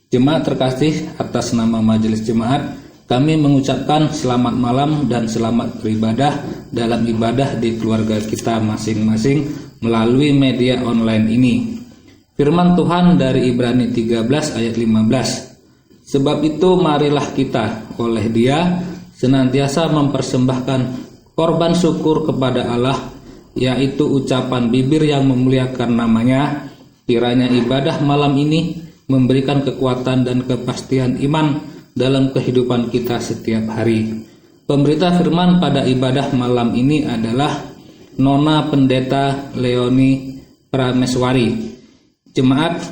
Jemaat terkasih, atas nama Majelis Jemaat, kami mengucapkan selamat malam dan selamat beribadah dalam ibadah di keluarga kita masing-masing melalui media online ini. Firman Tuhan dari Ibrani 13 ayat 15. Sebab itu marilah kita oleh Dia senantiasa mempersembahkan korban syukur kepada Allah, yaitu ucapan bibir yang memuliakan namanya. Kiranya ibadah malam ini memberikan kekuatan dan kepastian iman dalam kehidupan kita setiap hari. Pemberita firman pada ibadah malam ini adalah Nona Pendeta Leoni Prameswari. Jemaat,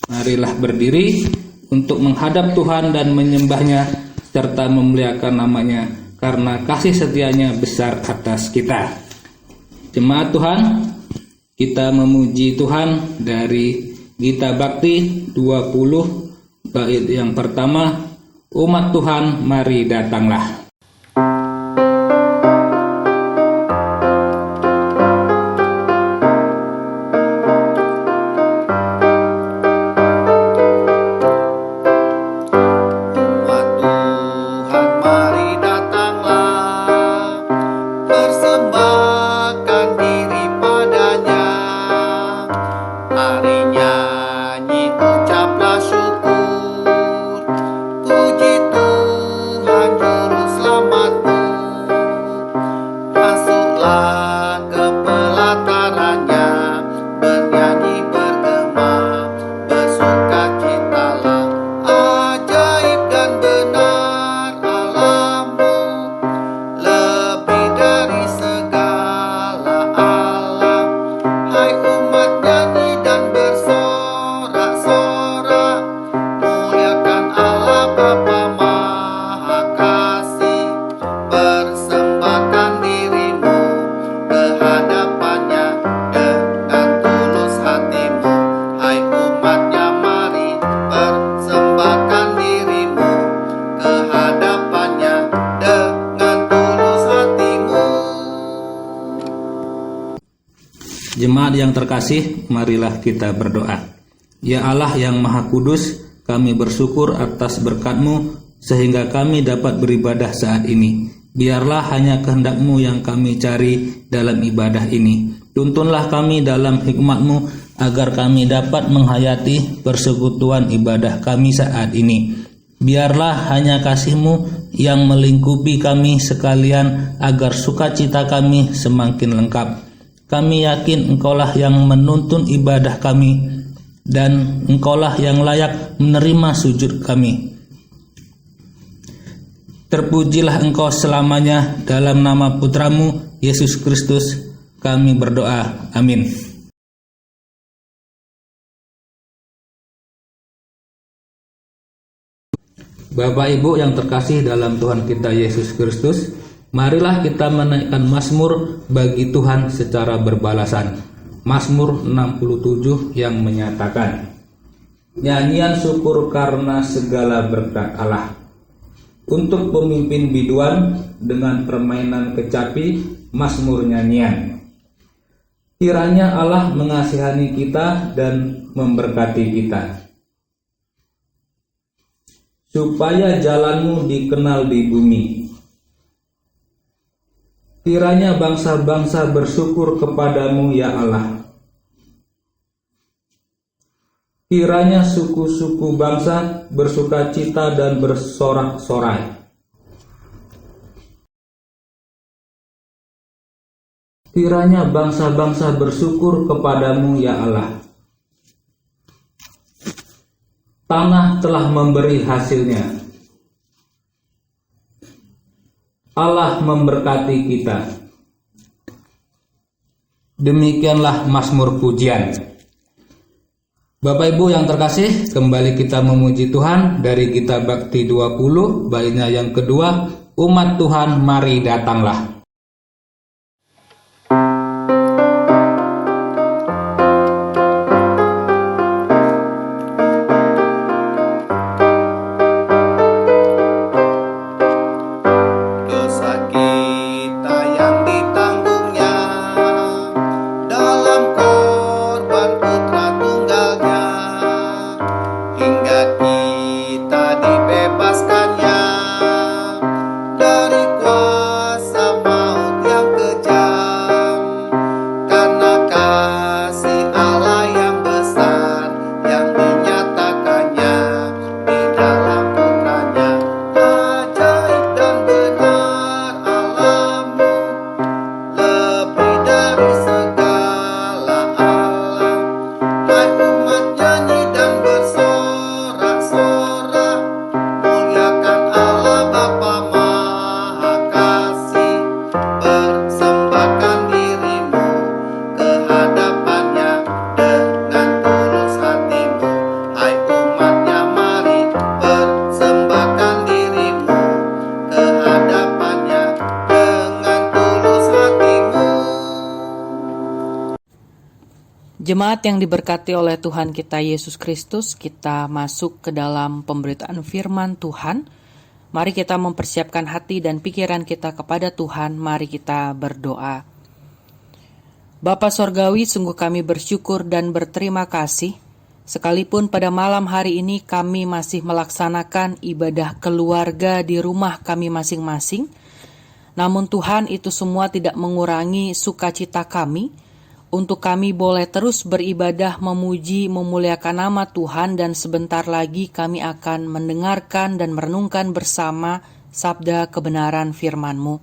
marilah berdiri untuk menghadap Tuhan dan menyembahnya serta memuliakan namanya karena kasih setianya besar atas kita. Jemaat Tuhan, kita memuji Tuhan dari Gita Bakti 20 bait yang pertama, umat Tuhan mari datanglah. Jemaat yang terkasih, marilah kita berdoa. Ya Allah yang Maha Kudus, kami bersyukur atas berkat-Mu sehingga kami dapat beribadah saat ini. Biarlah hanya kehendak-Mu yang kami cari dalam ibadah ini. Tuntunlah kami dalam hikmat-Mu agar kami dapat menghayati persekutuan ibadah kami saat ini. Biarlah hanya kasih-Mu yang melingkupi kami sekalian agar sukacita kami semakin lengkap. Kami yakin Engkaulah yang menuntun ibadah kami dan Engkaulah yang layak menerima sujud kami. Terpujilah Engkau selamanya, dalam nama Putra-Mu Yesus Kristus kami berdoa. Amin. Bapak Ibu yang terkasih dalam Tuhan kita Yesus Kristus, marilah kita menaikkan mazmur bagi Tuhan secara berbalasan. Mazmur 67 yang menyatakan, nyanyian syukur karena segala berkat Allah. Untuk pemimpin biduan dengan permainan kecapi, mazmur nyanyian. Kiranya Allah mengasihani kita dan memberkati kita, supaya jalan-Mu dikenal di bumi. Kiranya bangsa-bangsa bersyukur kepadamu ya Allah. Kiranya suku-suku bangsa bersukacita dan bersorak-sorai. Kiranya bangsa-bangsa bersyukur kepadamu ya Allah. Tanah telah memberi hasilnya. Allah memberkati kita. Demikianlah mazmur pujian. Bapak Ibu yang terkasih, kembali kita memuji Tuhan dari Gita Bakti 20, baitnya yang kedua, umat Tuhan mari datanglah. Hingga Jemaat yang diberkati oleh Tuhan kita Yesus Kristus, kita masuk ke dalam pemberitaan firman Tuhan. Mari kita mempersiapkan hati dan pikiran kita kepada Tuhan. Mari kita berdoa. Bapa Sorgawi, sungguh kami bersyukur dan berterima kasih. Sekalipun pada malam hari ini kami masih melaksanakan ibadah keluarga di rumah kami masing-masing. Namun Tuhan, itu semua tidak mengurangi sukacita kami untuk kami boleh terus beribadah, memuji, memuliakan nama Tuhan, dan sebentar lagi kami akan mendengarkan dan merenungkan bersama sabda kebenaran firman-Mu.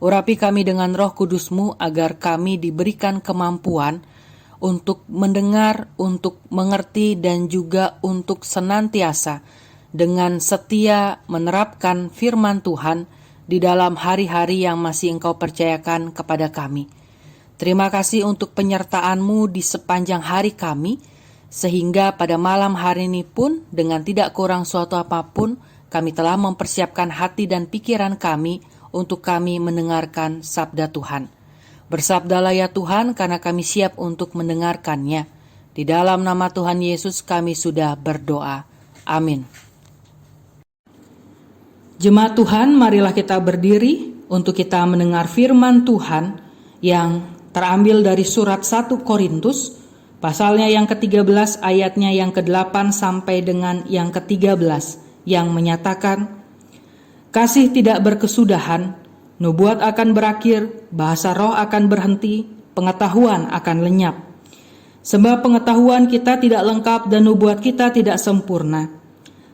Urapi kami dengan Roh Kudus-Mu agar kami diberikan kemampuan untuk mendengar, untuk mengerti, dan juga untuk senantiasa dengan setia menerapkan firman Tuhan di dalam hari-hari yang masih Engkau percayakan kepada kami. Terima kasih untuk penyertaan-Mu di sepanjang hari kami, sehingga pada malam hari ini pun dengan tidak kurang suatu apapun, kami telah mempersiapkan hati dan pikiran kami untuk kami mendengarkan sabda Tuhan. Bersabdalah ya Tuhan, karena kami siap untuk mendengarkannya. Di dalam nama Tuhan Yesus kami sudah berdoa. Amin. Jemaat Tuhan, marilah kita berdiri untuk kita mendengar firman Tuhan yang terambil dari surat 1 Korintus, pasalnya yang ke-13, ayatnya yang ke-8 sampai dengan yang ke-13, yang menyatakan, kasih tidak berkesudahan, nubuat akan berakhir, bahasa roh akan berhenti, pengetahuan akan lenyap. Sebab pengetahuan kita tidak lengkap dan nubuat kita tidak sempurna.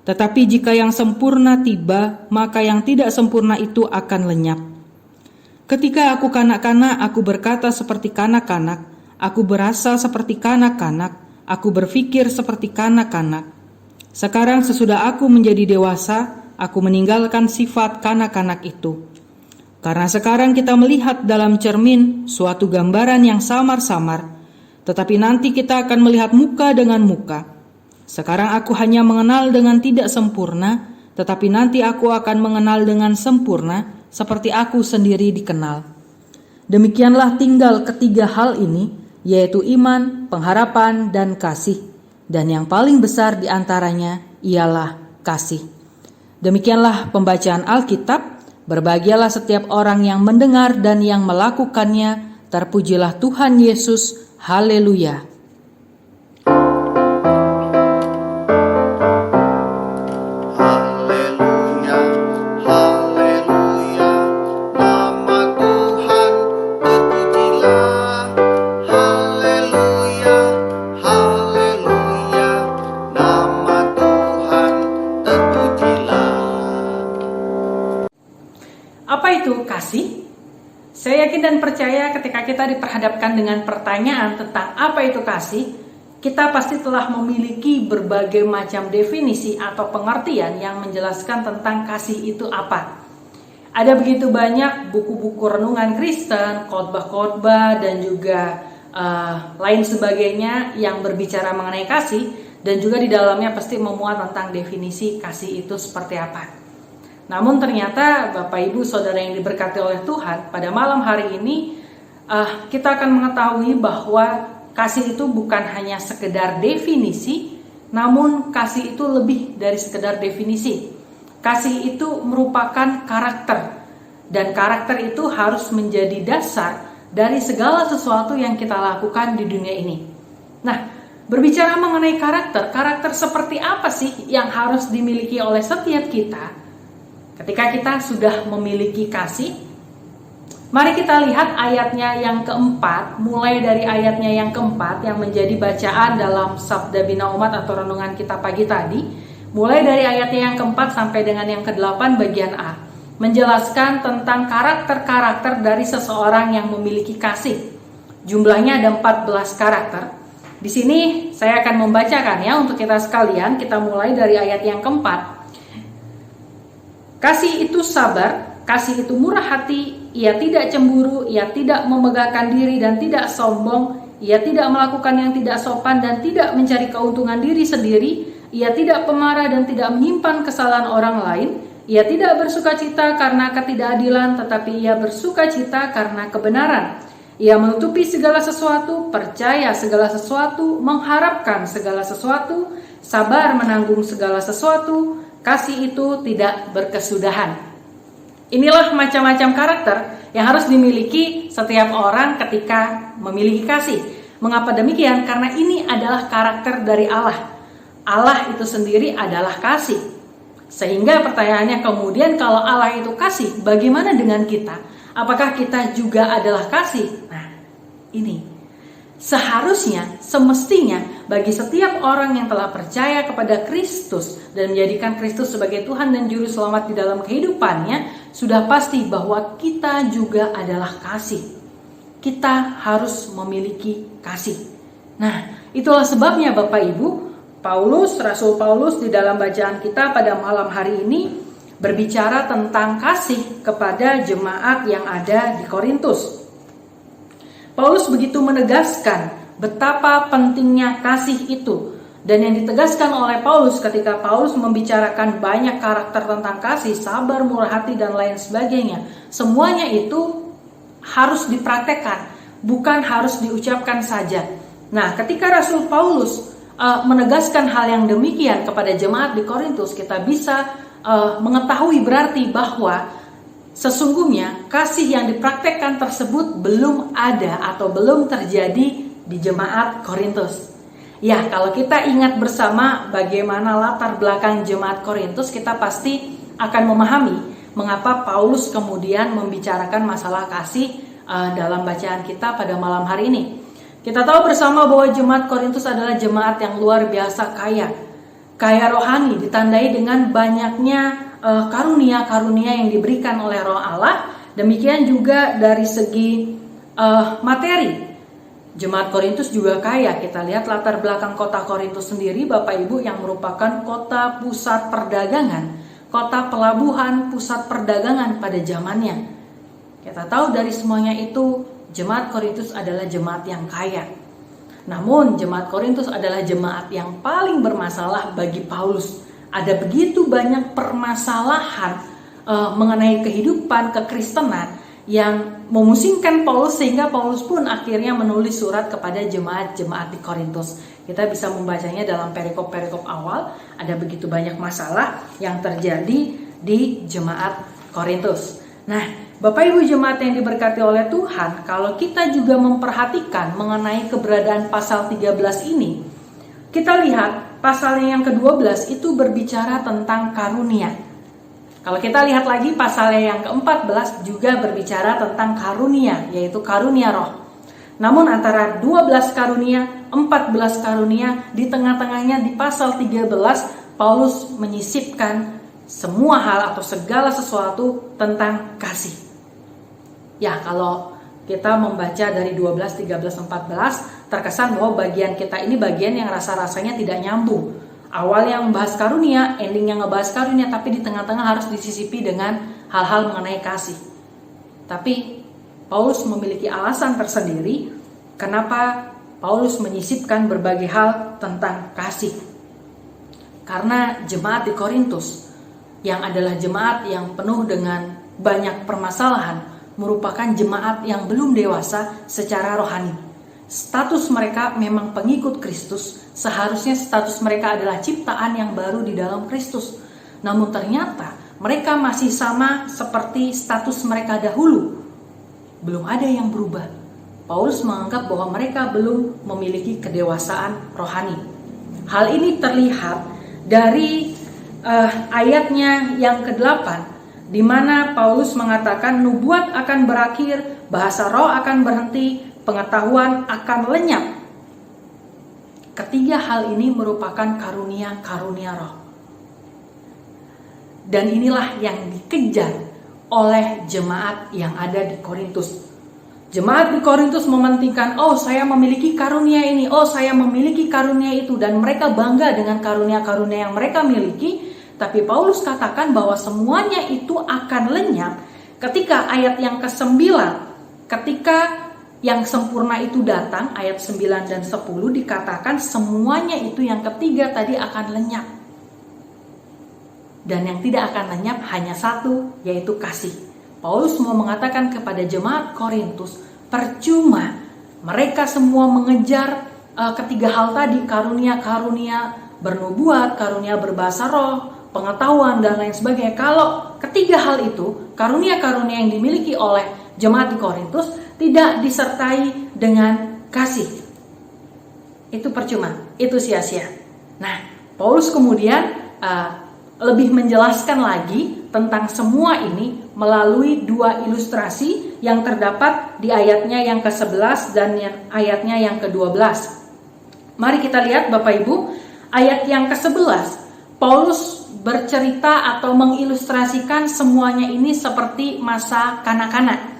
Tetapi jika yang sempurna tiba, maka yang tidak sempurna itu akan lenyap. Ketika aku kanak-kanak, aku berkata seperti kanak-kanak, aku berasa seperti kanak-kanak, aku berpikir seperti kanak-kanak. Sekarang sesudah aku menjadi dewasa, aku meninggalkan sifat kanak-kanak itu. Karena sekarang kita melihat dalam cermin suatu gambaran yang samar-samar, tetapi nanti kita akan melihat muka dengan muka. Sekarang aku hanya mengenal dengan tidak sempurna, tetapi nanti aku akan mengenal dengan sempurna, seperti aku sendiri dikenal. Demikianlah tinggal ketiga hal ini, yaitu iman, pengharapan, dan kasih. Dan yang paling besar di antaranya ialah kasih. Demikianlah pembacaan Alkitab. Berbahagialah setiap orang yang mendengar dan yang melakukannya. Terpujilah Tuhan Yesus. Haleluya. Apa itu kasih? Saya yakin dan percaya ketika kita diperhadapkan dengan pertanyaan tentang apa itu kasih, kita pasti telah memiliki berbagai macam definisi atau pengertian yang menjelaskan tentang kasih itu apa. Ada begitu banyak buku-buku renungan Kristen, khotbah-khotbah, dan juga lain sebagainya yang berbicara mengenai kasih, dan juga di dalamnya pasti memuat tentang definisi kasih itu seperti apa. Namun ternyata Bapak Ibu Saudara yang diberkati oleh Tuhan, pada malam hari ini kita akan mengetahui bahwa kasih itu bukan hanya sekedar definisi, namun kasih itu lebih dari sekedar definisi. Kasih itu merupakan karakter, dan karakter itu harus menjadi dasar dari segala sesuatu yang kita lakukan di dunia ini. Nah, berbicara mengenai karakter seperti apa sih yang harus dimiliki oleh setiap kita? Ketika kita sudah memiliki kasih, mari kita lihat ayatnya yang keempat, mulai dari ayatnya yang keempat yang menjadi bacaan dalam Sabda Bina Umat atau renungan kita pagi tadi, mulai dari ayatnya yang keempat sampai dengan yang ke-8 bagian A, menjelaskan tentang karakter-karakter dari seseorang yang memiliki kasih. Jumlahnya ada 14 karakter. Di sini saya akan membacakan ya untuk kita sekalian. Kita mulai dari ayat yang keempat. Kasih itu sabar, kasih itu murah hati, ia tidak cemburu, ia tidak memegahkan diri dan tidak sombong, ia tidak melakukan yang tidak sopan dan tidak mencari keuntungan diri sendiri, ia tidak pemarah dan tidak menyimpan kesalahan orang lain, ia tidak bersukacita karena ketidakadilan, tetapi ia bersukacita karena kebenaran. Ia menutupi segala sesuatu, percaya segala sesuatu, mengharapkan segala sesuatu, sabar menanggung segala sesuatu, kasih itu tidak berkesudahan. Inilah macam-macam karakter yang harus dimiliki setiap orang ketika memiliki kasih. Mengapa demikian? Karena ini adalah karakter dari Allah. Allah itu sendiri adalah kasih. Sehingga pertanyaannya kemudian, kalau Allah itu kasih, bagaimana dengan kita? Apakah kita juga adalah kasih? Nah, ini seharusnya, semestinya bagi setiap orang yang telah percaya kepada Kristus dan menjadikan Kristus sebagai Tuhan dan Juru Selamat di dalam kehidupannya, sudah pasti bahwa kita juga adalah kasih. Kita harus memiliki kasih. Nah, itulah sebabnya Bapak Ibu, Rasul Paulus di dalam bacaan kita pada malam hari ini berbicara tentang kasih kepada jemaat yang ada di Korintus. Paulus begitu menegaskan betapa pentingnya kasih itu. Dan yang ditegaskan oleh Paulus ketika Paulus membicarakan banyak karakter tentang kasih, sabar, murah hati, dan lain sebagainya, semuanya itu harus dipraktekkan, bukan harus diucapkan saja. Nah, ketika Rasul Paulus menegaskan hal yang demikian kepada jemaat di Korintus, kita bisa mengetahui berarti bahwa sesungguhnya kasih yang dipraktekkan tersebut belum ada atau belum terjadi di jemaat Korintus. Ya, kalau kita ingat bersama bagaimana latar belakang jemaat Korintus, kita pasti akan memahami mengapa Paulus kemudian membicarakan masalah kasih dalam bacaan kita pada malam hari ini. Kita tahu bersama bahwa jemaat Korintus adalah jemaat yang luar biasa kaya rohani, ditandai dengan banyaknya karunia-karunia yang diberikan oleh Roh Allah. Demikian juga dari segi materi. Jemaat Korintus juga kaya. Kita lihat latar belakang kota Korintus sendiri, Bapak Ibu, yang merupakan kota pusat perdagangan, kota pelabuhan, pusat perdagangan pada zamannya. Kita tahu dari semuanya itu, jemaat Korintus adalah jemaat yang kaya. Namun jemaat Korintus adalah jemaat yang paling bermasalah bagi Paulus. Ada begitu banyak permasalahan mengenai kehidupan kekristenan yang memusingkan Paulus, sehingga Paulus pun akhirnya menulis surat kepada jemaat-jemaat di Korintus. Kita bisa membacanya dalam perikop-perikop awal. Ada begitu banyak masalah yang terjadi di jemaat Korintus. Nah, Bapak Ibu jemaat yang diberkati oleh Tuhan, kalau kita juga memperhatikan mengenai keberadaan pasal 13 ini, kita lihat pasal yang ke-12 itu berbicara tentang karunia. Kalau kita lihat lagi pasalnya yang ke-14 juga berbicara tentang karunia, yaitu karunia roh. Namun antara 12 karunia, 14 karunia, di tengah-tengahnya di pasal 13, Paulus menyisipkan semua hal atau segala sesuatu tentang kasih. Ya, kalau kita membaca dari 12, 13, 14, terkesan bahwa bagian kita ini bagian yang rasa-rasanya tidak nyambung. Awal yang membahas karunia, ending yang ngebahas karunia, tapi di tengah-tengah harus disisipi dengan hal-hal mengenai kasih. Tapi Paulus memiliki alasan tersendiri kenapa Paulus menyisipkan berbagai hal tentang kasih. Karena jemaat di Korintus, yang adalah jemaat yang penuh dengan banyak permasalahan, merupakan jemaat yang belum dewasa secara rohani. Status mereka memang pengikut Kristus, seharusnya status mereka adalah ciptaan yang baru di dalam Kristus. Namun ternyata mereka masih sama seperti status mereka dahulu. Belum ada yang berubah. Paulus menganggap bahwa mereka belum memiliki kedewasaan rohani. Hal ini terlihat dari ayatnya yang ke-8, di mana Paulus mengatakan nubuat akan berakhir, bahasa roh akan berhenti, pengetahuan akan lenyap. Ketiga hal ini merupakan karunia-karunia roh. Dan inilah yang dikejar oleh jemaat yang ada di Korintus. Jemaat di Korintus mementingkan, oh saya memiliki karunia ini, oh saya memiliki karunia itu, dan mereka bangga dengan karunia-karunia yang mereka miliki. Tapi Paulus katakan bahwa semuanya itu akan lenyap ketika ayat yang ke-9, ketika yang sempurna itu datang, ayat 9 dan 10 dikatakan semuanya itu yang ketiga tadi akan lenyap. Dan yang tidak akan lenyap hanya satu, yaitu kasih. Paulus mau mengatakan kepada jemaat Korintus percuma. Mereka semua mengejar ketiga hal tadi, karunia-karunia bernubuat, karunia berbahasa roh, pengetahuan, dan lain sebagainya. Kalau ketiga hal itu, karunia-karunia yang dimiliki oleh jemaat di Korintus tidak disertai dengan kasih, itu percuma, itu sia-sia. Nah, Paulus kemudian lebih menjelaskan lagi tentang semua ini melalui dua ilustrasi yang terdapat di ayatnya yang ke-11 dan ayatnya yang ke-12. Mari kita lihat Bapak Ibu, ayat yang ke-11. Paulus bercerita atau mengilustrasikan semuanya ini seperti masa kanak-kanak.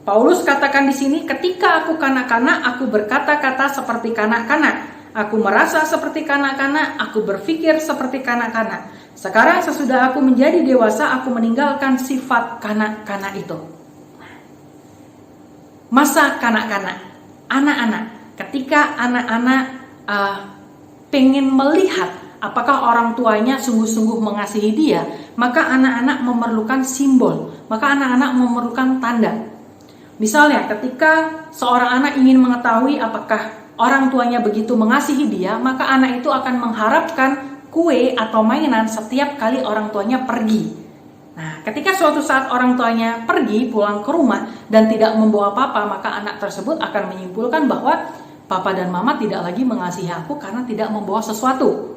Paulus katakan di sini, ketika aku kanak-kanak, aku berkata-kata seperti kanak-kanak. Aku merasa seperti kanak-kanak, aku berpikir seperti kanak-kanak. Sekarang sesudah aku menjadi dewasa, aku meninggalkan sifat kanak-kanak itu. Masa kanak-kanak, anak-anak, ketika anak-anak pengen melihat apakah orang tuanya sungguh-sungguh mengasihi dia, maka anak-anak memerlukan simbol, maka anak-anak memerlukan tanda. Misalnya ketika seorang anak ingin mengetahui apakah orang tuanya begitu mengasihi dia, maka anak itu akan mengharapkan kue atau mainan setiap kali orang tuanya pergi. Nah, ketika suatu saat orang tuanya pergi pulang ke rumah dan tidak membawa apa-apa, maka anak tersebut akan menyimpulkan bahwa papa dan mama tidak lagi mengasihi aku karena tidak membawa sesuatu.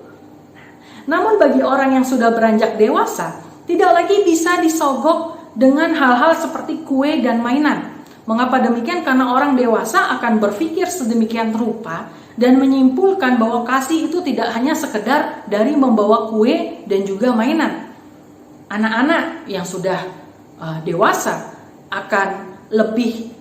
Namun bagi orang yang sudah beranjak dewasa, tidak lagi bisa disogok dengan hal-hal seperti kue dan mainan. Mengapa demikian? Karena orang dewasa akan berpikir sedemikian rupa dan menyimpulkan bahwa kasih itu tidak hanya sekedar dari membawa kue dan juga mainan. Anak-anak yang sudah dewasa akan lebih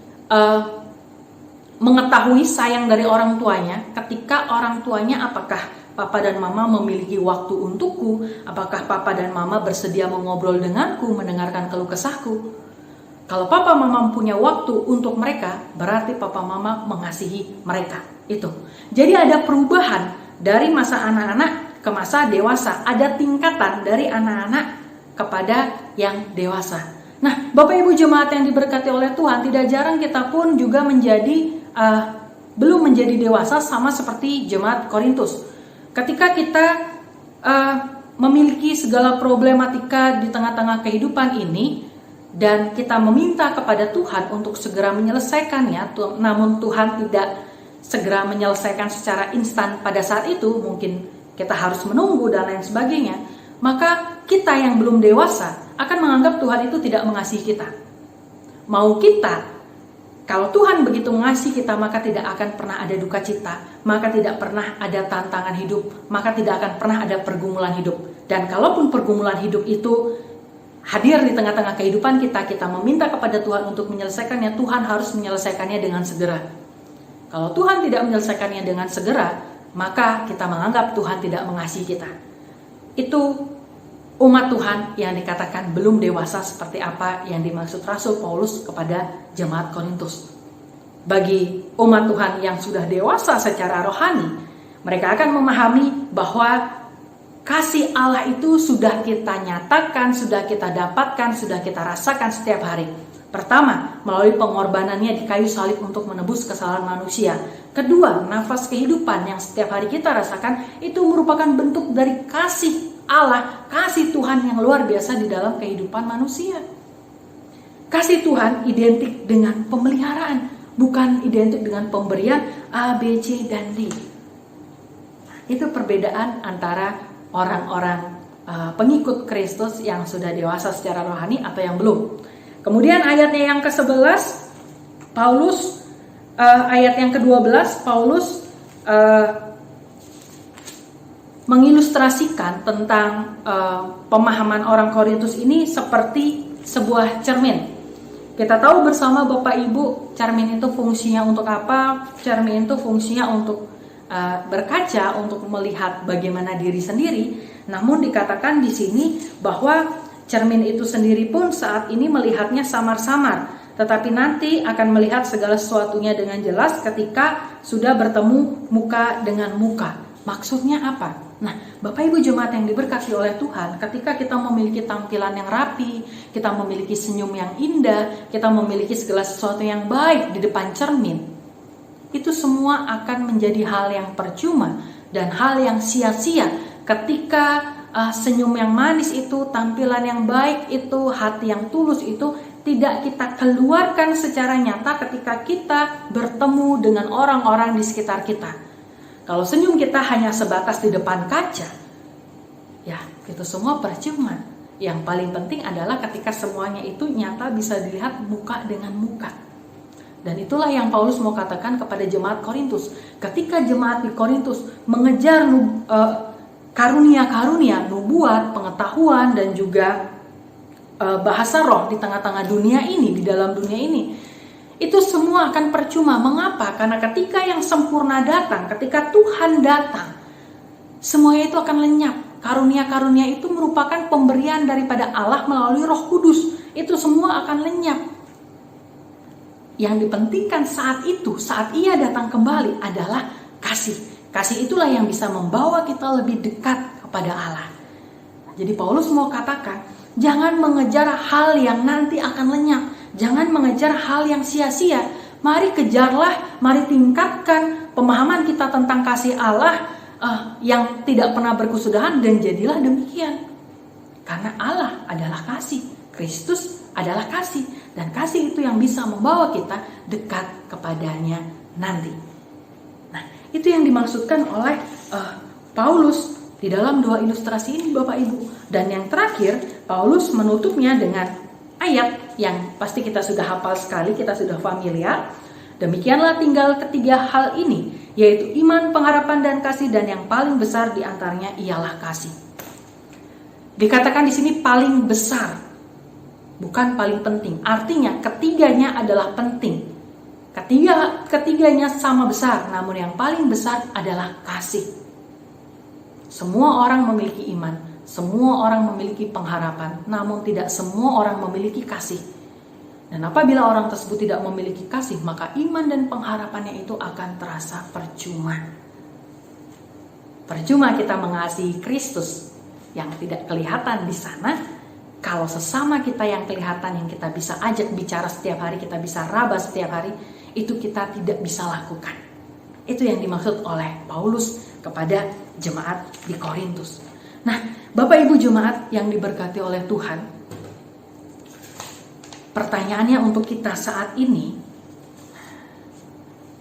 mengetahui sayang dari orang tuanya ketika orang tuanya apakah papa dan mama memiliki waktu untukku, apakah papa dan mama bersedia mengobrol denganku, mendengarkan keluh kesahku. Kalau papa mama punya waktu untuk mereka, berarti papa mama mengasihi mereka. Itu. Jadi ada perubahan dari masa anak-anak ke masa dewasa. Ada tingkatan dari anak-anak kepada yang dewasa. Nah, Bapak Ibu jemaat yang diberkati oleh Tuhan, tidak jarang kita pun juga belum menjadi dewasa sama seperti jemaat Korintus. Ketika kita memiliki segala problematika di tengah-tengah kehidupan ini, dan kita meminta kepada Tuhan untuk segera menyelesaikannya, namun Tuhan tidak segera menyelesaikan secara instan pada saat itu, mungkin kita harus menunggu dan lain sebagainya, maka kita yang belum dewasa akan menganggap Tuhan itu tidak mengasihi kita. Mau kita, kalau Tuhan begitu mengasihi kita, maka tidak akan pernah ada duka cita, maka tidak pernah ada tantangan hidup, maka tidak akan pernah ada pergumulan hidup. Dan kalaupun pergumulan hidup itu hadir di tengah-tengah kehidupan kita meminta kepada Tuhan untuk menyelesaikannya, Tuhan harus menyelesaikannya dengan segera. Kalau Tuhan tidak menyelesaikannya dengan segera, maka kita menganggap Tuhan tidak mengasihi kita. Itu umat Tuhan yang dikatakan belum dewasa seperti apa yang dimaksud Rasul Paulus kepada jemaat Korintus. Bagi umat Tuhan yang sudah dewasa secara rohani, mereka akan memahami bahwa kasih Allah itu sudah kita nyatakan, sudah kita dapatkan, sudah kita rasakan setiap hari. Pertama, melalui pengorbanannya di kayu salib untuk menebus kesalahan manusia. Kedua, nafas kehidupan yang setiap hari kita rasakan itu merupakan bentuk dari kasih Allah, kasih Tuhan yang luar biasa di dalam kehidupan manusia. Kasih Tuhan identik dengan pemeliharaan, bukan identik dengan pemberian A, B, C, dan D. Itu perbedaan antara orang-orang pengikut Kristus yang sudah dewasa secara rohani atau yang belum. Kemudian ayatnya yang ke-11, Paulus, ayat yang ke-12, Paulus mengilustrasikan tentang pemahaman orang Korintus ini seperti sebuah cermin. Kita tahu bersama Bapak Ibu, cermin itu fungsinya untuk apa? Cermin itu fungsinya untuk berkaca, untuk melihat bagaimana diri sendiri. Namun dikatakan di sini bahwa cermin itu sendiri pun saat ini melihatnya samar-samar, tetapi nanti akan melihat segala sesuatunya dengan jelas ketika sudah bertemu muka dengan muka. Maksudnya apa? Nah, Bapak Ibu jemaat yang diberkati oleh Tuhan, ketika kita memiliki tampilan yang rapi, kita memiliki senyum yang indah, kita memiliki segala sesuatu yang baik di depan cermin, itu semua akan menjadi hal yang percuma dan hal yang sia-sia ketika senyum yang manis itu, tampilan yang baik itu, hati yang tulus itu tidak kita keluarkan secara nyata ketika kita bertemu dengan orang-orang di sekitar kita. Kalau senyum kita hanya sebatas di depan kaca, ya itu semua percuma. Yang paling penting adalah ketika semuanya itu nyata bisa dilihat muka dengan muka. Dan itulah yang Paulus mau katakan kepada jemaat Korintus. Ketika jemaat di Korintus mengejar karunia-karunia, nubuat, pengetahuan, dan juga bahasa roh di tengah-tengah dunia ini, di dalam dunia ini, itu semua akan percuma. Mengapa? Karena ketika yang sempurna datang, ketika Tuhan datang, semuanya itu akan lenyap. Karunia-karunia itu merupakan pemberian daripada Allah melalui Roh Kudus. Itu semua akan lenyap. Yang dipentingkan saat itu, saat Ia datang kembali adalah kasih. Kasih itulah yang bisa membawa kita lebih dekat kepada Allah. Jadi Paulus mau katakan, jangan mengejar hal yang nanti akan lenyap. Jangan mengejar hal yang sia-sia. Mari kejarlah, mari tingkatkan pemahaman kita tentang kasih Allah yang tidak pernah berkesudahan, dan jadilah demikian. Karena Allah adalah kasih, Kristus adalah kasih, dan kasih itu yang bisa membawa kita dekat kepadanya nanti. Nah, itu yang dimaksudkan oleh Paulus di dalam dua ilustrasi ini, Bapak Ibu. Dan yang terakhir, Paulus menutupnya dengan ayat yang pasti kita sudah hafal sekali, kita sudah familiar. Demikianlah tinggal ketiga hal ini, yaitu iman, pengharapan, dan kasih, dan yang paling besar di antaranya ialah kasih. Dikatakan di sini paling besar, bukan paling penting. Artinya ketiganya adalah penting. Ketiganya sama besar, namun yang paling besar adalah kasih. Semua orang memiliki iman, semua orang memiliki pengharapan, namun tidak semua orang memiliki kasih. Dan apabila orang tersebut tidak memiliki kasih, maka iman dan pengharapannya itu akan terasa percuma. Percuma kita mengasihi Kristus yang tidak kelihatan di sana, kalau sesama kita yang kelihatan, yang kita bisa ajak bicara setiap hari, kita bisa raba setiap hari, itu kita tidak bisa lakukan. Itu yang dimaksud oleh Paulus kepada jemaat di Korintus. Nah, Bapak Ibu jemaat yang diberkati oleh Tuhan, pertanyaannya untuk kita saat ini,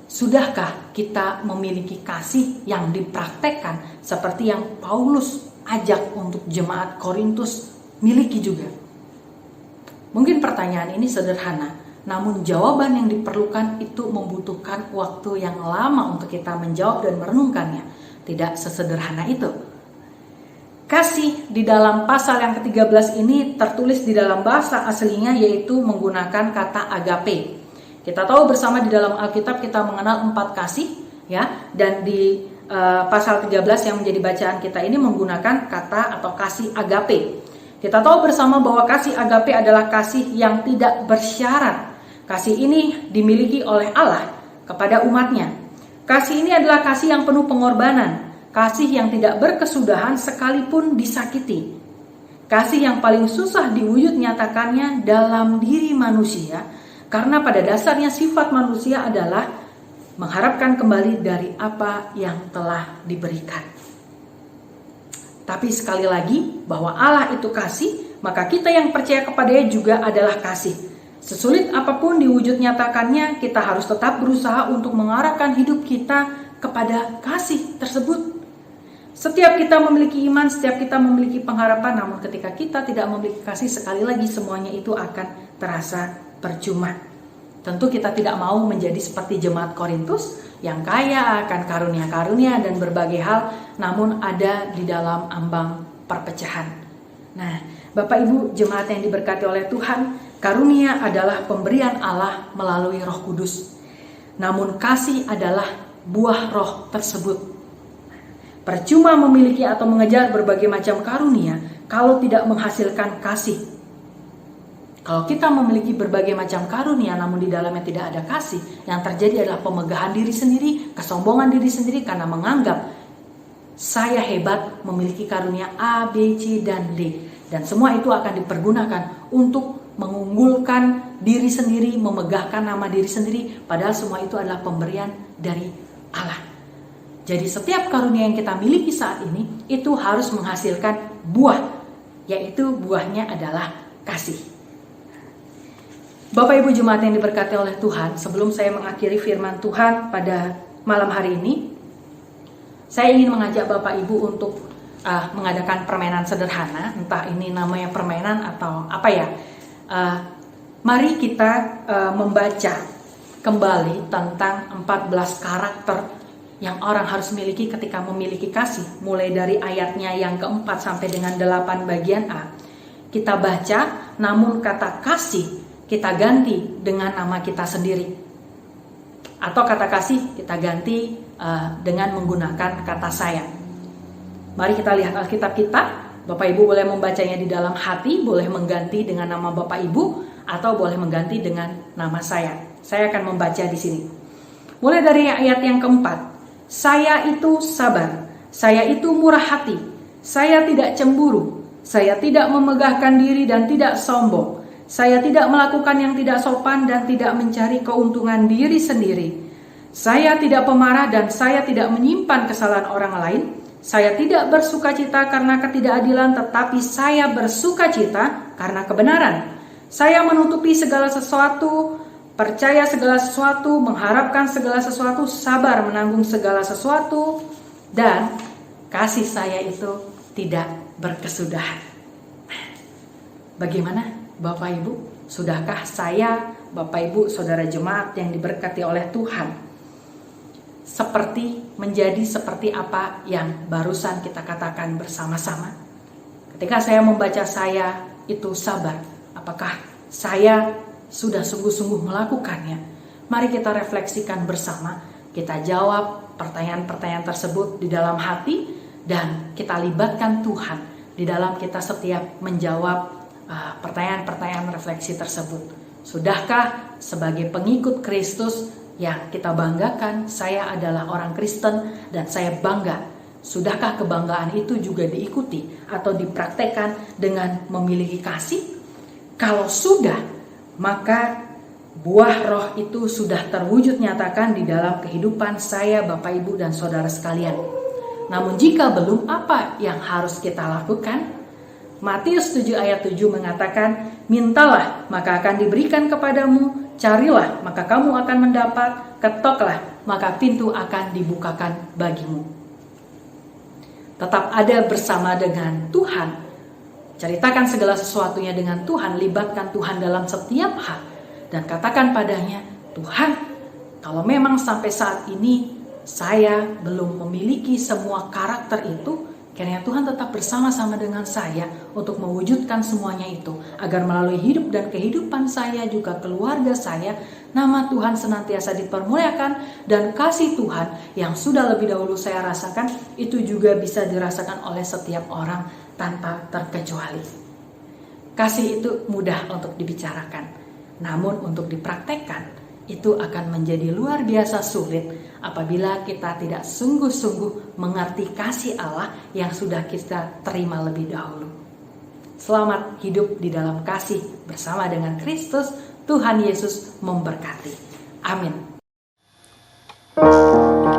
sudahkah kita memiliki kasih yang dipraktekkan seperti yang Paulus ajak untuk jemaat Korintus miliki juga? Mungkin pertanyaan ini sederhana, namun jawaban yang diperlukan itu membutuhkan waktu yang lama untuk kita menjawab dan merenungkannya. Tidak sesederhana itu. Kasih di dalam pasal yang ke-13 ini tertulis di dalam bahasa aslinya, yaitu menggunakan kata agape. Kita tahu bersama di dalam Alkitab kita mengenal 4 kasih, ya, dan di pasal 13 yang menjadi bacaan kita ini menggunakan kata atau kasih agape. Kita tahu bersama bahwa kasih agape adalah kasih yang tidak bersyarat. Kasih ini dimiliki oleh Allah kepada umatnya. Kasih ini adalah kasih yang penuh pengorbanan. Kasih yang tidak berkesudahan sekalipun disakiti. Kasih yang paling susah diwujud nyatakannya dalam diri manusia, karena pada dasarnya sifat manusia adalah mengharapkan kembali dari apa yang telah diberikan. Tapi sekali lagi, bahwa Allah itu kasih, maka kita yang percaya kepadanya juga adalah kasih. Sesulit apapun diwujud nyatakannya, kita harus tetap berusaha untuk mengarahkan hidup kita kepada kasih tersebut. Setiap kita memiliki iman, setiap kita memiliki pengharapan, namun ketika kita tidak memiliki kasih, sekali lagi semuanya itu akan terasa percuma. Tentu kita tidak mau menjadi seperti jemaat Korintus yang kaya akan karunia-karunia dan berbagai hal, namun ada di dalam ambang perpecahan. Nah, Bapak Ibu jemaat yang diberkati oleh Tuhan, karunia adalah pemberian Allah melalui Roh Kudus. Namun kasih adalah buah Roh tersebut. Percuma memiliki atau mengejar berbagai macam karunia kalau tidak menghasilkan kasih. Kalau kita memiliki berbagai macam karunia namun di dalamnya tidak ada kasih, yang terjadi adalah pemegahan diri sendiri, kesombongan diri sendiri karena menganggap saya hebat, memiliki karunia A, B, C, dan D. Dan semua itu akan dipergunakan untuk mengunggulkan diri sendiri, memegahkan nama diri sendiri, padahal semua itu adalah pemberian dari Allah. Jadi setiap karunia yang kita miliki saat ini itu harus menghasilkan buah, yaitu buahnya adalah kasih. Bapak Ibu jemaat yang diberkati oleh Tuhan, sebelum saya mengakhiri firman Tuhan pada malam hari ini, saya ingin mengajak Bapak Ibu untuk mengadakan permainan sederhana, entah ini namanya permainan atau apa ya. Mari kita membaca kembali tentang 14 karakter yang orang harus miliki ketika memiliki kasih, mulai dari ayatnya yang keempat sampai dengan 8 bagian A. Kita baca, namun kata kasih kita ganti dengan nama kita sendiri, atau kata kasih kita ganti dengan menggunakan kata saya. Mari kita lihat Alkitab kita. Bapak Ibu boleh membacanya di dalam hati, boleh mengganti dengan nama Bapak Ibu, atau boleh mengganti dengan nama saya. Saya akan membaca di sini. Mulai dari ayat yang keempat. Saya itu sabar, saya itu murah hati, saya tidak cemburu, saya tidak memegahkan diri dan tidak sombong. Saya tidak melakukan yang tidak sopan dan tidak mencari keuntungan diri sendiri. Saya tidak pemarah dan saya tidak menyimpan kesalahan orang lain. Saya tidak bersukacita karena ketidakadilan, tetapi saya bersukacita karena kebenaran. Saya menutupi segala sesuatu, percaya segala sesuatu, mengharapkan segala sesuatu, sabar menanggung segala sesuatu, dan kasih saya itu tidak berkesudahan. Bagaimana Bapak Ibu? Sudahkah saya, Bapak Ibu, saudara jemaat yang diberkati oleh Tuhan, menjadi seperti apa yang barusan kita katakan bersama-sama? Ketika saya membaca saya itu sabar, apakah saya sudah sungguh-sungguh melakukannya? Mari kita refleksikan bersama, kita jawab pertanyaan-pertanyaan tersebut di dalam hati, dan kita libatkan Tuhan di dalam kita setiap menjawab pertanyaan-pertanyaan refleksi tersebut. Sudahkah sebagai pengikut Kristus yang kita banggakan, saya adalah orang Kristen dan saya bangga? Sudahkah kebanggaan itu juga diikuti atau dipraktekkan dengan memiliki kasih? Kalau sudah, maka buah roh itu sudah terwujud nyatakan di dalam kehidupan saya, Bapak Ibu dan saudara sekalian. Namun jika belum, apa yang harus kita lakukan? Matius 7 ayat 7 mengatakan, mintalah maka akan diberikan kepadamu, carilah maka kamu akan mendapat, ketoklah maka pintu akan dibukakan bagimu. Tetap ada bersama dengan Tuhan, ceritakan segala sesuatunya dengan Tuhan, libatkan Tuhan dalam setiap hal, dan katakan padanya, Tuhan, kalau memang sampai saat ini saya belum memiliki semua karakter itu, kiranya Tuhan tetap bersama-sama dengan saya untuk mewujudkan semuanya itu, agar melalui hidup dan kehidupan saya, juga keluarga saya, nama Tuhan senantiasa dipermuliakan, dan kasih Tuhan yang sudah lebih dahulu saya rasakan itu juga bisa dirasakan oleh setiap orang tanpa terkecuali. Kasih itu mudah untuk dibicarakan, namun untuk dipraktekkan itu akan menjadi luar biasa sulit apabila kita tidak sungguh-sungguh mengerti kasih Allah yang sudah kita terima lebih dahulu. Selamat hidup di dalam kasih bersama dengan Kristus. Tuhan Yesus memberkati. Amin. Maksudmu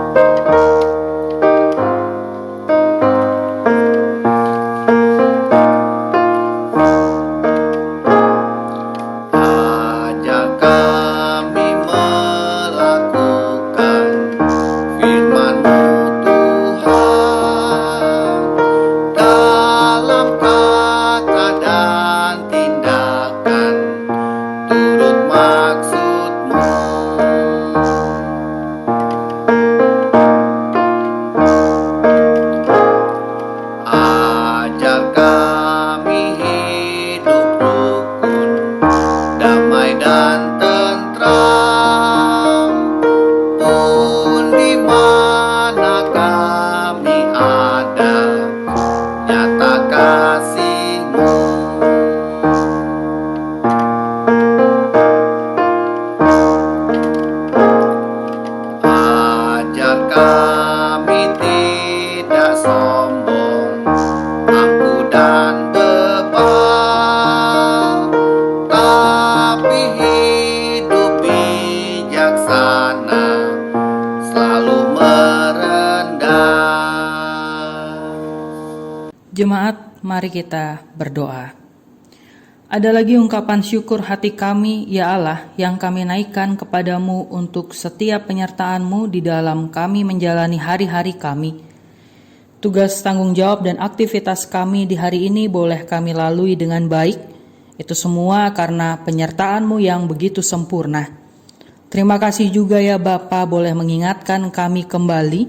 Jemaat, mari kita berdoa. Ada lagi ungkapan syukur hati kami, ya Allah, yang kami naikkan kepadamu untuk setiap penyertaan-Mu di dalam kami menjalani hari-hari kami. Tugas, tanggung jawab, dan aktivitas kami di hari ini boleh kami lalui dengan baik. Itu semua karena penyertaan-Mu yang begitu sempurna. Terima kasih juga ya Bapa boleh mengingatkan kami kembali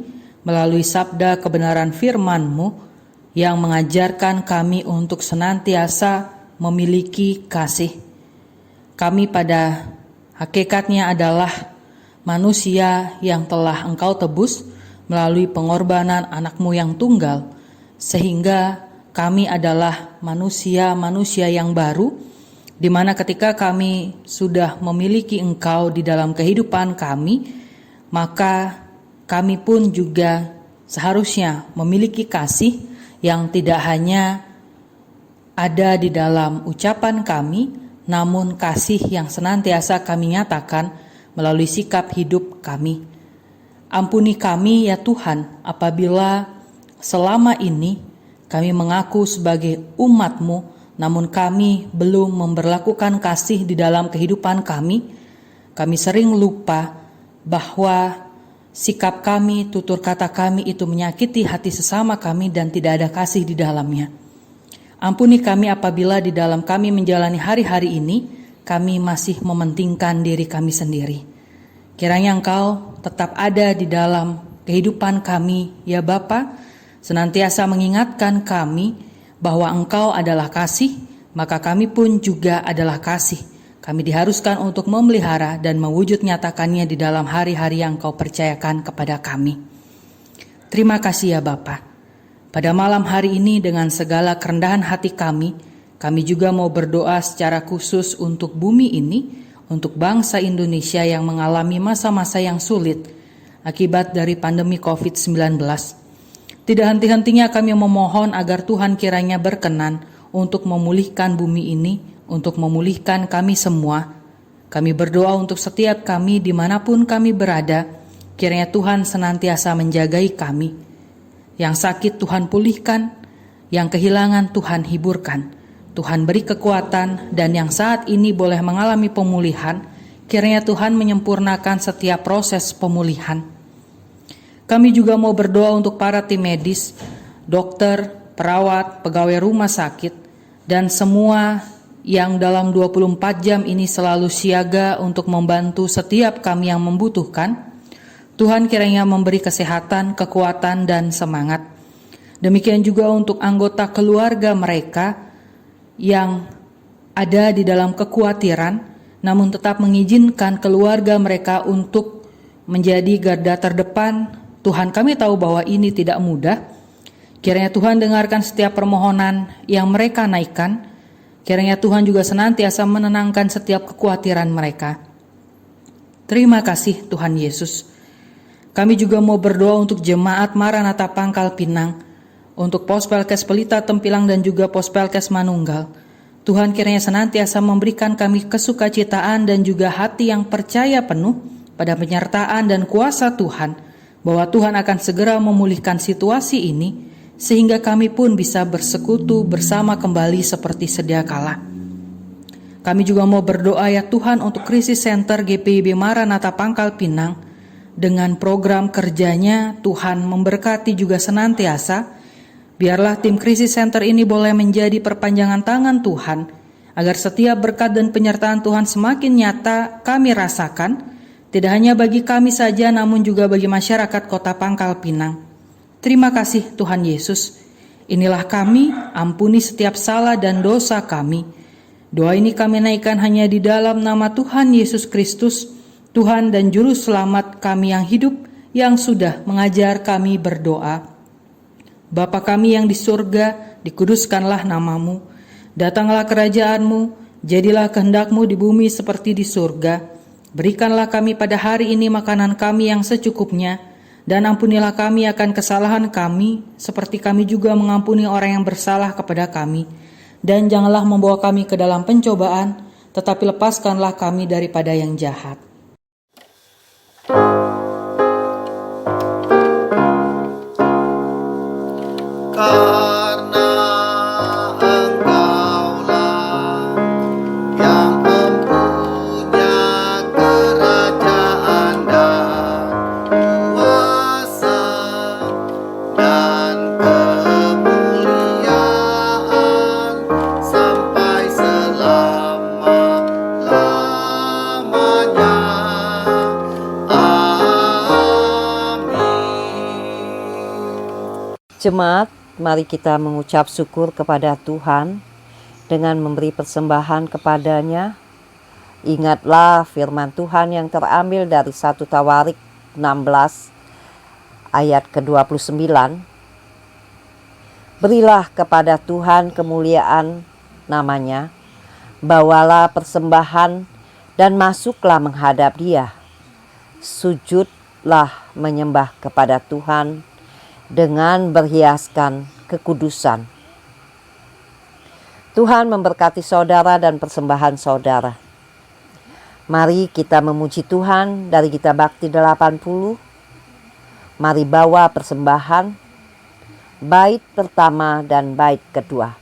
melalui sabda kebenaran firman-Mu yang mengajarkan kami untuk senantiasa memiliki kasih. Kami pada hakikatnya adalah manusia yang telah Engkau tebus melalui pengorbanan anak-Mu yang tunggal, sehingga kami adalah manusia-manusia yang baru, di mana ketika kami sudah memiliki Engkau di dalam kehidupan kami, maka kami pun juga seharusnya memiliki kasih yang tidak hanya ada di dalam ucapan kami, namun kasih yang senantiasa kami nyatakan melalui sikap hidup kami. Ampuni kami ya Tuhan apabila selama ini kami mengaku sebagai umat-Mu, namun kami belum memberlakukan kasih di dalam kehidupan kami. Kami sering lupa bahwa sikap kami, tutur kata kami itu menyakiti hati sesama kami dan tidak ada kasih di dalamnya. Ampuni kami apabila di dalam kami menjalani hari-hari ini, kami masih mementingkan diri kami sendiri. Kiranya Engkau tetap ada di dalam kehidupan kami, ya Bapa, senantiasa mengingatkan kami bahwa Engkau adalah kasih, maka kami pun juga adalah kasih. Kami diharuskan untuk memelihara dan mewujud nyatakannya di dalam hari-hari yang Kau percayakan kepada kami. Terima kasih ya Bapa. Pada malam hari ini dengan segala kerendahan hati kami juga mau berdoa secara khusus untuk bumi ini, untuk bangsa Indonesia yang mengalami masa-masa yang sulit akibat dari pandemi COVID-19. Tidak henti-hentinya kami memohon agar Tuhan kiranya berkenan untuk memulihkan bumi ini, untuk memulihkan kami semua. Kami berdoa untuk setiap kami dimanapun kami berada, kiranya Tuhan senantiasa menjagai kami. Yang sakit Tuhan pulihkan, yang kehilangan Tuhan hiburkan. Tuhan beri kekuatan, dan yang saat ini boleh mengalami pemulihan, kiranya Tuhan menyempurnakan setiap proses pemulihan. Kami juga mau berdoa untuk para tim medis, dokter, perawat, pegawai rumah sakit, dan semua yang dalam 24 jam ini selalu siaga untuk membantu setiap kami yang membutuhkan. Tuhan kiranya memberi kesehatan, kekuatan, dan semangat. Demikian juga untuk anggota keluarga mereka yang ada di dalam kekhawatiran, namun tetap mengizinkan keluarga mereka untuk menjadi garda terdepan. Tuhan, kami tahu bahwa ini tidak mudah. Kiranya Tuhan dengarkan setiap permohonan yang mereka naikkan. Kiranya Tuhan juga senantiasa menenangkan setiap kekhawatiran mereka. Terima kasih Tuhan Yesus. Kami juga mau berdoa untuk jemaat Maranatha Pangkal Pinang, untuk Pospelkes Pelita Tempilang dan juga Pospelkes Manunggal. Tuhan kiranya senantiasa memberikan kami kesukacitaan dan juga hati yang percaya penuh pada penyertaan dan kuasa Tuhan, bahwa Tuhan akan segera memulihkan situasi ini, sehingga kami pun bisa bersekutu bersama kembali seperti sedia kala. Kami juga mau berdoa ya Tuhan untuk Krisis Center GPIB Maranatha Pangkal Pinang. Dengan program kerjanya, Tuhan memberkati juga senantiasa. Biarlah tim Krisis Center ini boleh menjadi perpanjangan tangan Tuhan, agar setiap berkat dan penyertaan Tuhan semakin nyata kami rasakan, tidak hanya bagi kami saja namun juga bagi masyarakat kota Pangkal Pinang. Terima kasih Tuhan Yesus. Inilah kami, ampuni setiap salah dan dosa kami. Doa ini kami naikkan hanya di dalam nama Tuhan Yesus Kristus, Tuhan dan Juru Selamat kami yang hidup, yang sudah mengajar kami berdoa. Bapa kami yang di surga, dikuduskanlah namamu. Datanglah kerajaan-Mu, jadilah kehendak-Mu di bumi seperti di surga. Berikanlah kami pada hari ini makanan kami yang secukupnya, dan ampunilah kami akan kesalahan kami, seperti kami juga mengampuni orang yang bersalah kepada kami. Dan janganlah membawa kami ke dalam pencobaan, tetapi lepaskanlah kami daripada yang jahat. Karena Jemaat, mari kita mengucap syukur kepada Tuhan dengan memberi persembahan kepadanya. Ingatlah firman Tuhan yang terambil dari 1 Tawarik 16 ayat ke-29. Berilah kepada Tuhan kemuliaan namanya, bawalah persembahan dan masuklah menghadap Dia. Sujudlah menyembah kepada Tuhan dengan berhiaskan kekudusan. Tuhan memberkati saudara dan persembahan saudara. Mari kita memuji Tuhan dari Gita Bakti 80. Mari bawa persembahan bait pertama dan bait kedua.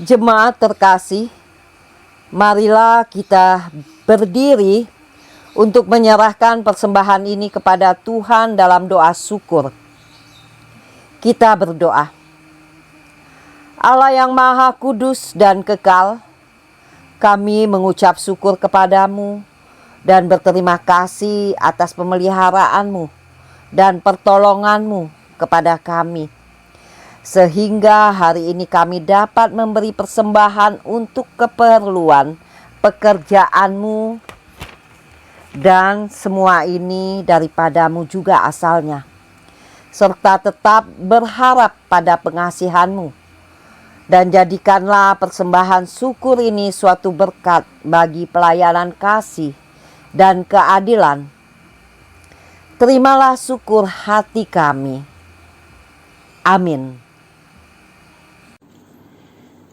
Jemaat terkasih, marilah kita berdiri untuk menyerahkan persembahan ini kepada Tuhan dalam doa syukur. Kita berdoa. Allah yang Maha Kudus dan Kekal, kami mengucap syukur kepadamu dan berterima kasih atas pemeliharaanmu dan pertolonganmu kepada kami. Sehingga hari ini kami dapat memberi persembahan untuk keperluan pekerjaanmu, dan semua ini daripadamu juga asalnya, serta tetap berharap pada pengasihanmu. Dan jadikanlah persembahan syukur ini suatu berkat bagi pelayanan kasih dan keadilan. Terimalah syukur hati kami. Amin.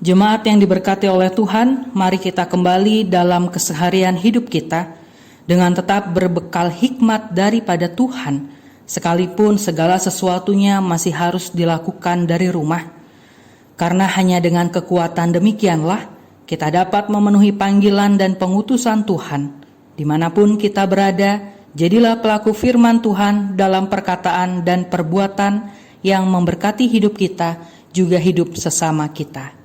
Jemaat yang diberkati oleh Tuhan, mari kita kembali dalam keseharian hidup kita dengan tetap berbekal hikmat daripada Tuhan, sekalipun segala sesuatunya masih harus dilakukan dari rumah. Karena hanya dengan kekuatan demikianlah kita dapat memenuhi panggilan dan pengutusan Tuhan. Dimanapun kita berada, jadilah pelaku firman Tuhan dalam perkataan dan perbuatan yang memberkati hidup kita, juga hidup sesama kita.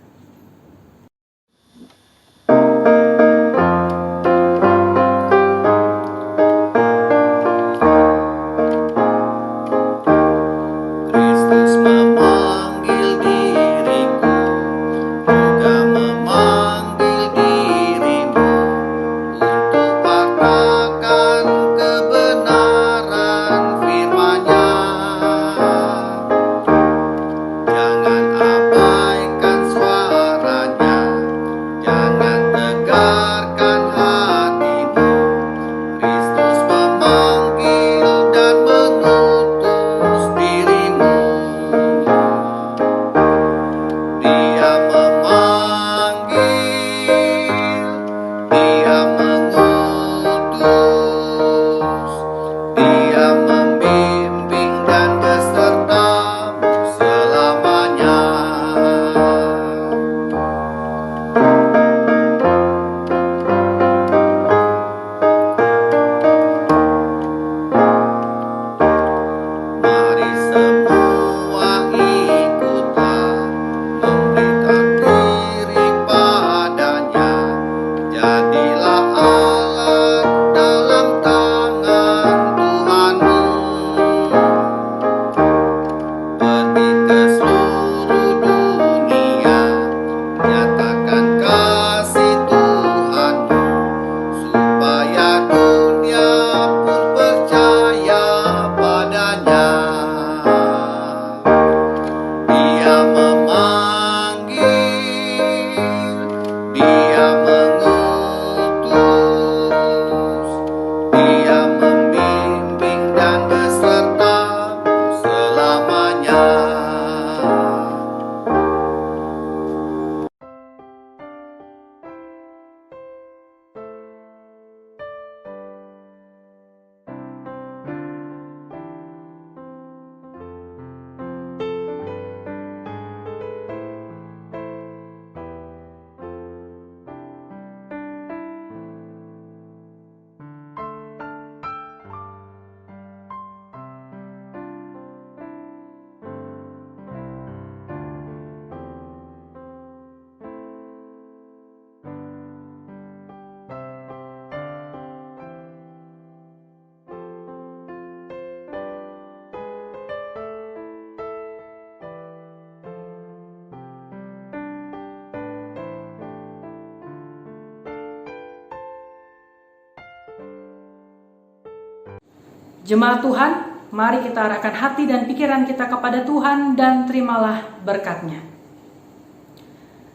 Jemaat Tuhan, mari kita arahkan hati dan pikiran kita kepada Tuhan dan terimalah berkat-Nya.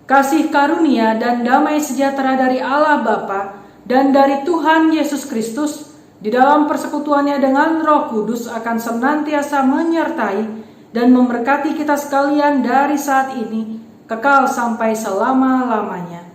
Kasih karunia dan damai sejahtera dari Allah Bapa dan dari Tuhan Yesus Kristus di dalam persekutuannya dengan Roh Kudus akan senantiasa menyertai dan memberkati kita sekalian dari saat ini kekal sampai selama-lamanya.